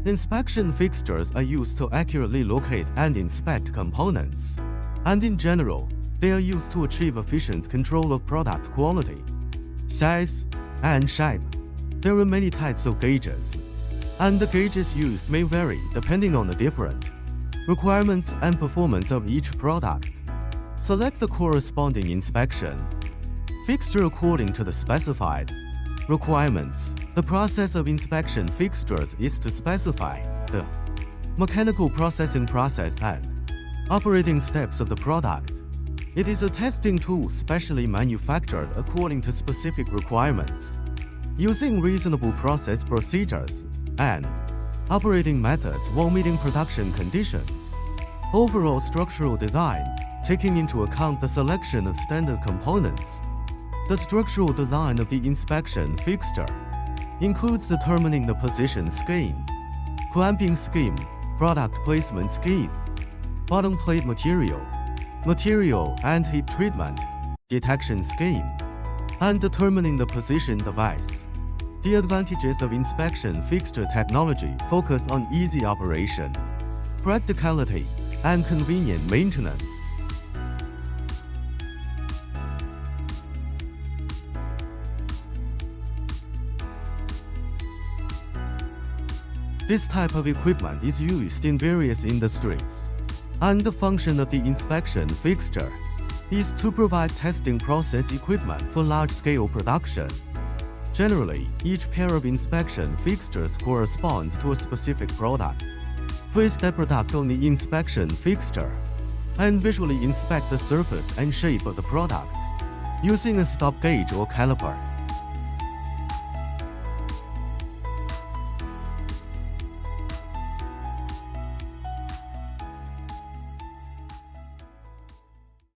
Inspection fixtures are used to accurately locate and inspect components, and in general, they are used to achieve efficient control of product quality, size, and shape. There are many types of gauges, and the gauges used may vary depending on the different requirements and performance of each product. Select the corresponding inspection fixture according to the specified requirements. The process of inspection fixtures is to specify the mechanical processing process and operating steps of the product. It is a testing tool specially manufactured according to specific requirements, using reasonable process procedures and operating methods while meeting production conditions. Overall structural design, taking into account the selection of standard components. The structural design of the inspection fixture includes determining the position scheme, clamping scheme, product placement scheme, bottom plate material and heat treatment, detection scheme, and determining the position device. The advantages of inspection fixture technology focus on easy operation, practicality, and convenient maintenance. This type of equipment is used in various industries, and the function of the inspection fixture is to provide testing process equipment for large-scale production. Generally, each pair of inspection fixtures corresponds to a specific product. Place that product on the inspection fixture and visually inspect the surface and shape of the product using a stop gauge or caliper.